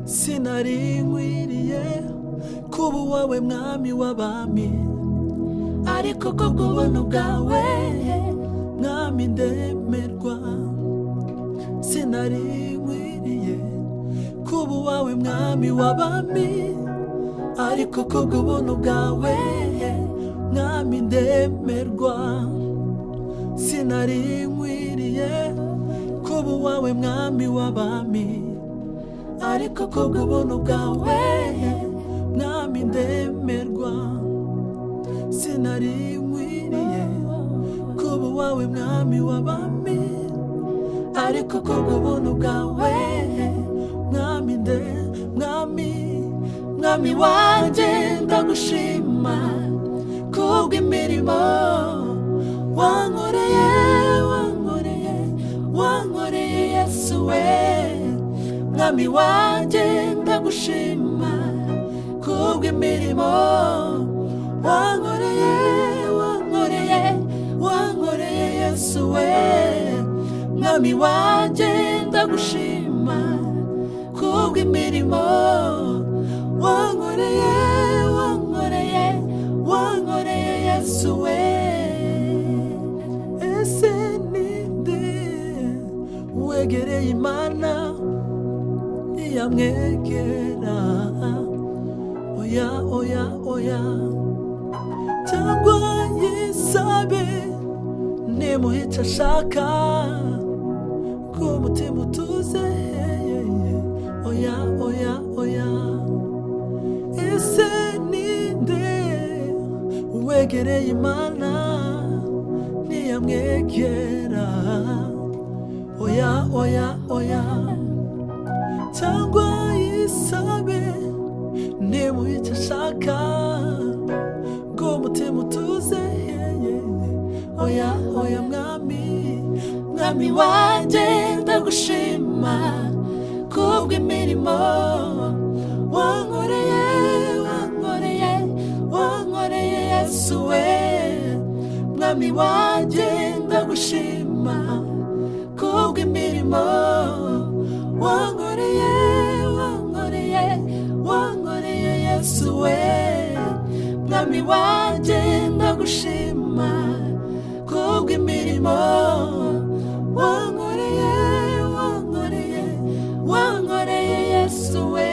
sinari nkwiriye kuba uwawe mwami w'abami, ariko kubw'ubuntu bwawe mwami ndemerwa. Sinari nkwiriye kuba uwawe mwami w'abami, ariko kubw'ubuntu bwawe mwami ndemerwa. Sinari nkwiriye kuba uwawe mwami w'abami, ariko kubw'ubuntu bwawe mwami ndemerwa. Sinari nkwiriye kuba uwawe mwami w'abami, ariko kubw'ubuntu bwawe mwami mwami wanjye ndagushima kubw'imirimo wankoreye Yesu we. Mwami wanjye ndagushima kubw'imirimo wankoreye Yesu we. Mwami wanjye ndagushima kubw'imirimo wankoreye Yesu we. Ese ninde wegereye Imana ntiyamwegera? Oya oya oya, cyangwa yisabe nimuhe icyo ashaka k'umutima utuze. Oya oya oya, ese ninde wegereye Imana ntiyamwegera? Oya oya oya, cyangwa yisabe nimuhe icyo ashaka k'umutima utuze. Oya oya mwami wanjye ndagushima kubw'imirimo wankoreye Yesu we. Mwami wanjye ndagushima kubw'imirimo wankoreye Yesu we. Mwami wanjye ndagushima kubw'imirimo wankoreye Yesu we.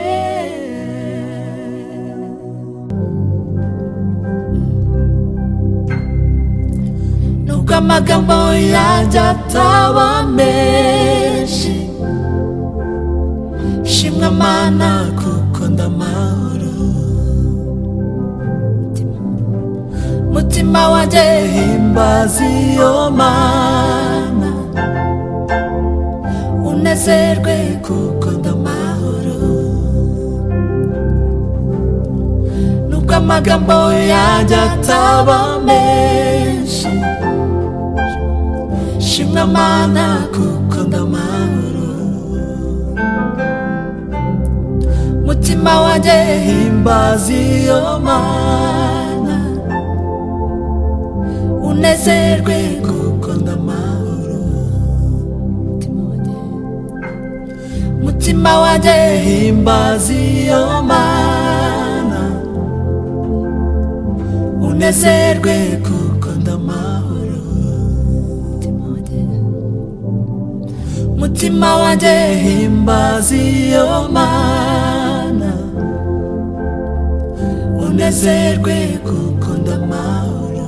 Nubwo amagambo yanjye ataba menshi, shimwa Mana kuko ndamahoro. Mutima wanjye himbaza iyo Mana, unezerwe kuko ndamahoro. Nubwo amagambo yanjye ataba menshi, shimwa Mana kuko ndamahoro. Mutima wanjye himbaza iyo Mana, unezerwe kuko ndamahoro. Mutima wanjye himbaza iyo Mana, unezerwe kuko ndamahoro. Mutima wanjye himbaza iyo Mana, unezerwe kuko ndamahoro.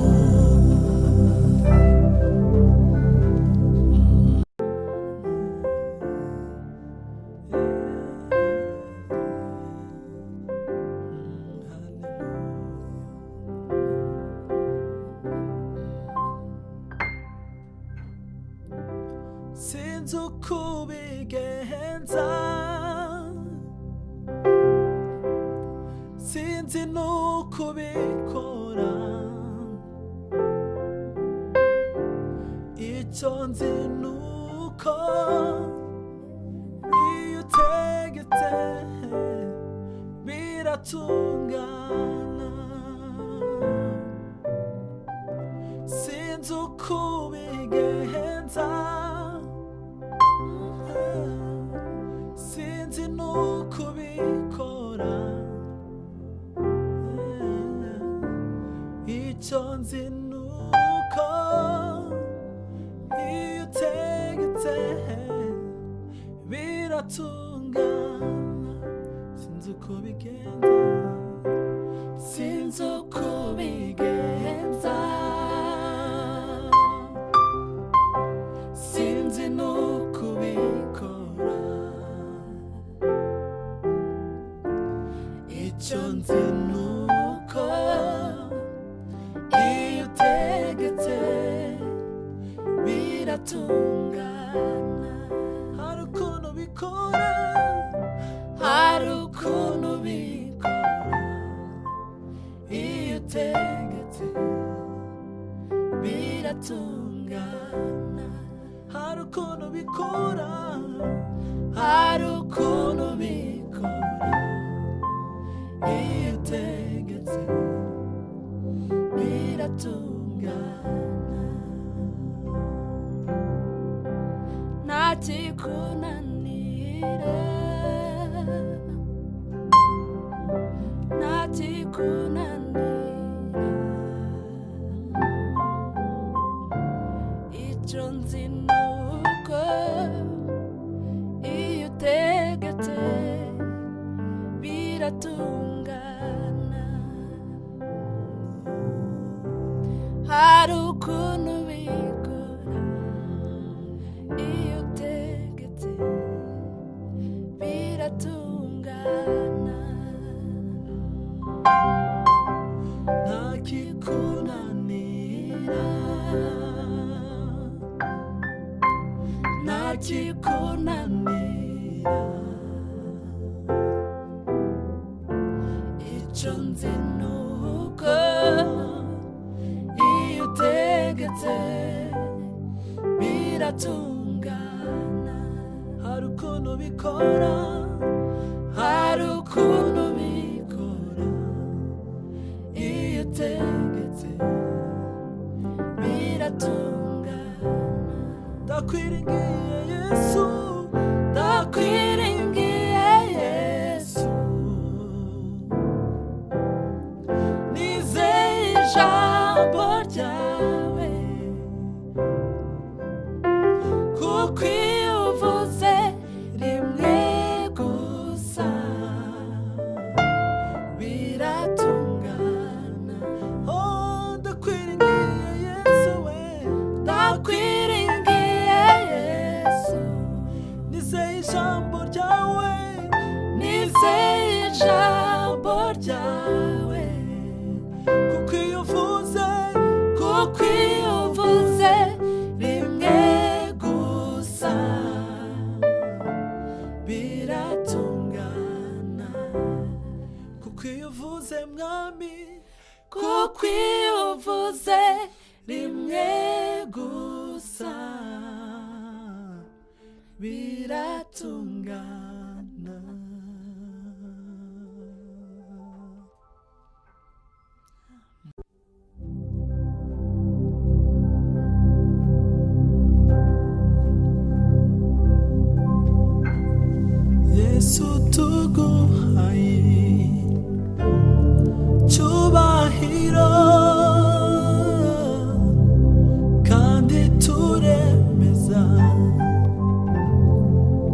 Sinzi uko ubigenza, sinzi n'uko ubikora, icyo nzi n'uko iyo utegetse biratungana. Sinzi uko ubigenza, sinzi n'uko ubikora, nzi nuko iyo utegetse biratungana sinzi uko bigenda sinzi uko bigenza sinzi nuko ubikora icyo nzi nuko iyo utegetse biratungana hari ukuntu bikora hari ukuntu bikora iyo utegetse biratungana hari ukuntu bikora hari ukuntu bikora iyo utegetse biratungana ntakikunanira icyo nzi nuko iyo utegetse biratungana hari ukuntu bikora iyo utegetse biratungana ntakikunanira ntakikunanira icyo nzi nuko iyo utegetse biratungana hari ukuntu bikora hari ukuntu bikora iyo utegetse biratungana ndakwiringiye Yesu ndakwiringiye Yesu nizeye ijambo ryawe kuko iyo uvuze rimwe gusa biratungana oh ndakwiringiye Yesu we ndakwiringiye Yesu nizeye ijambo ryawe nizeye ijambo ryawe kuko iyo uvuze rimwe gusa biratungana kuko iyo uvuze mwami kuko iyo uvuze rimwe gusa biratungana Yesu tuguhaye cyubahiro kandi turemeza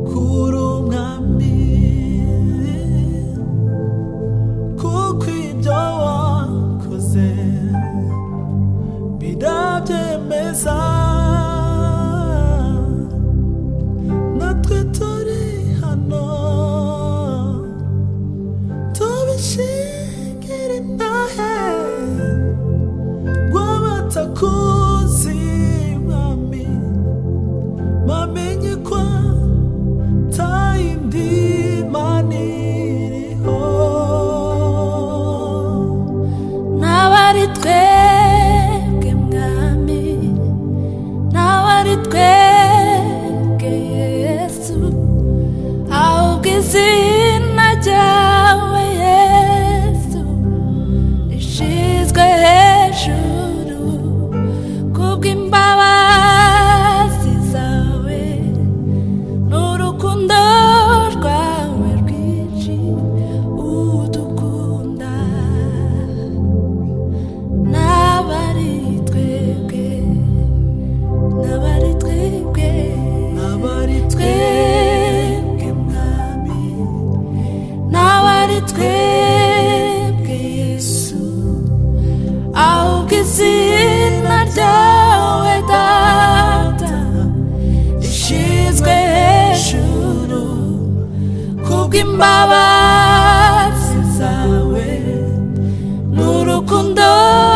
kuri umwami kuko ibyo wakoze birabyemeza natwe turi hano tubishingira intahe rw'abatakuzi mwami bamenye ko tayindi maniriho n'abari twebwe mwami n'abari twebwe Yesu ahubwo izina ryawe Yesu rishizwe hejuru kubw'imbabazi zawe n'urukundo rwawe rwinshi udukunda n'abari urukundo